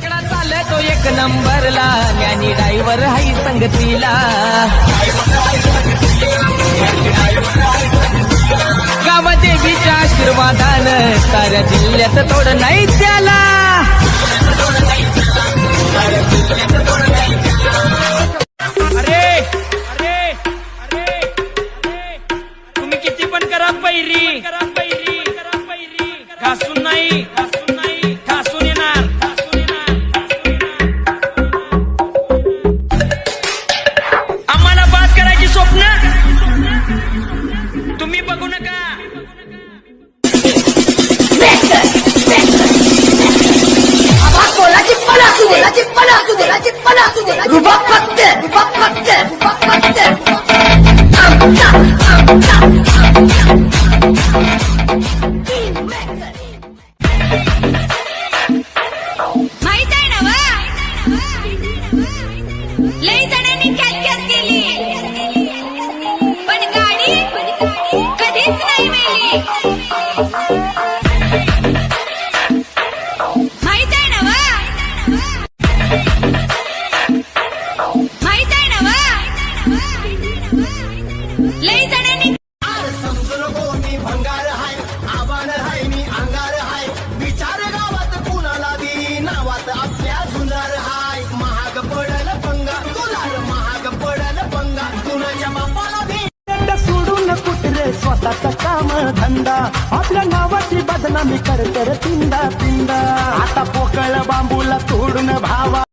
सगळा चालतो एक नंबरला, ज्ञानी ड्रायव्हर हाई संगतीला. गावदेवीच्या आशीर्वादानं साऱ्या जिल्ह्यात तोड नाही त्याला. अरे अरे अरे तुम्ही किती पण करा पैरी, घासून नाही ठासून येणार. आम्हाला बात करायची स्वप्न तुम्ही बघू नका. रुबाब फक्त माहित आहे ना वा, लई जणांनी कॅल्क्युलेट केली, पण गाडी कधीच नाही मिळली. माहित आहे ना वा, माहित आहे ना वा, लई जणांनी भंगार हाय, आबाण हाय, मी अंगार हाय, विचार गावात कुणाला बी नावात आपल्या झुंजार हाय. महाग पडल पंगा तुला, महाग पडल पंगा कुणाच्या बापाला भी. सोडून कुठले स्वतःचा काम धंदा, आपल्या नावाची बदनामी कर तिंदा. आता पोकळ बांबूला तोडून भावा